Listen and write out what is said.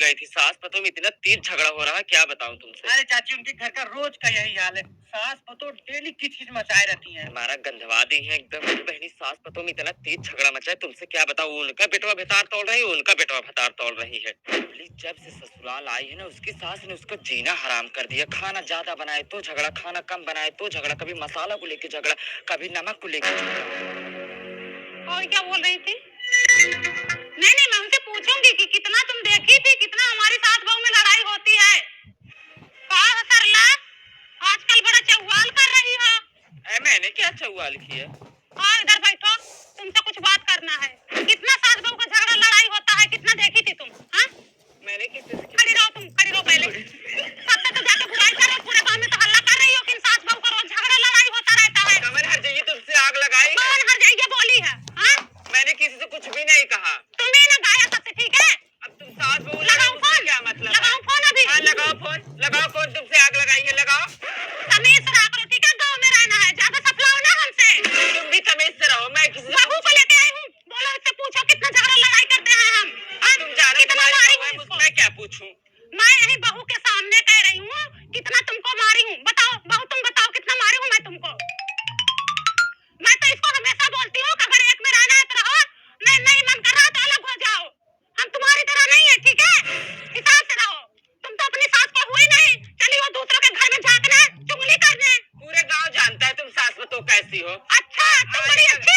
गई थी। सास पतों में इतना तेज झगड़ा हो रहा है, क्या बताऊं तुमसे। अरे चाची, उनके घर का रोज का यही हाल है। सास पतों डेली किच-किच मचाए रहती हैं। हमारा गंधवा दी है एकदम। मेरी बहनी सास पतों में इतना तेज झगड़ा मचा है, तुमसे क्या बताऊं। उनका बेटवा भतार तोड़ रही है, उनका बेटवा भतार तोड़ रही है। जब से ससुराल आई है ना, उसकी सास ने उसका जीना हराम कर दिया। खाना ज्यादा बनाए तो झगड़ा, खाना कम बनाए तो झगड़ा, कभी मसाला को लेके झगड़ा, कभी नमक को लेके झगड़ा। और क्या बोल रही थी? नहीं नहीं, मैं उनसे पूछूंगी कि कितना तुम देखी थी, कितना हमारी सास बहू में लड़ाई होती है। कहा सरला, आजकल बड़ा चौवाल कर रही हो। मैंने क्या चौवाल किया? हाँ, इधर बैठो, तुमसे कुछ बात करना है। कितना सास बहू का झगड़ा लड़ाई होता है, कितना देखी थी तुम? हाँ, मैंने किसी से खड़ी रहो, तुम खड़ी रहो पहले। सबसे तो जाके बुराई कर रहे हो, पूरे गांव में तो हल्ला कर रही हो कि सास बहू का रोज झगड़ा लड़ाई होता रहता है। कमर हर जाइए, तुमसे आग लगाई। कौन हर जाइए बोली है? हाँ, मैंने किसी से कुछ भी नहीं कहा। तुम्हें ना गाया सबसे, ठीक है? अब तुम सास बहू लगाओ फोन, क्या मतलब? लगाओ फोन अभी। हाँ लगाओ फोन, लगाओ फोन, तुमसे आग लगाई है, लगाओ। तमीज से रहा करो, ठीक है? गांव में रहना है, ज्यादा सफलाओ ना हमसे। तुम भी तमीज से रहो। मैं किसी से बहू को लेके आई हूँ, बोलो उससे पूछो कितना झगड़ा लड़ाई करते हैं हम। हाँ? तुम जानो कितना तुम्हारी मारी बहू है, हूँ इसको? मैं क्या पूछूं? मैं यही बहू के सामने कह रही हूँ, कितना तुमको मारी हूँ। बताओ बहू, तुम बताओ कितना मारी हूँ मैं तुमको। मैं तो इसको हमेशा बोलती हूँ कि अगर एक में रहना है तो रहो, नहीं मन कर रहा तो अलग हो जाओ। हम तुम्हारी तरह नहीं है, ठीक है? हिसाब से रहो। तुम तो अपनी सास को हुई नहीं, चली हो दूसरों के घर में झांकने, चुगली करने। पूरे गांव जानता है तुम सास बतो कैसी हो। अच्छा, तुम बड़ी अच्छी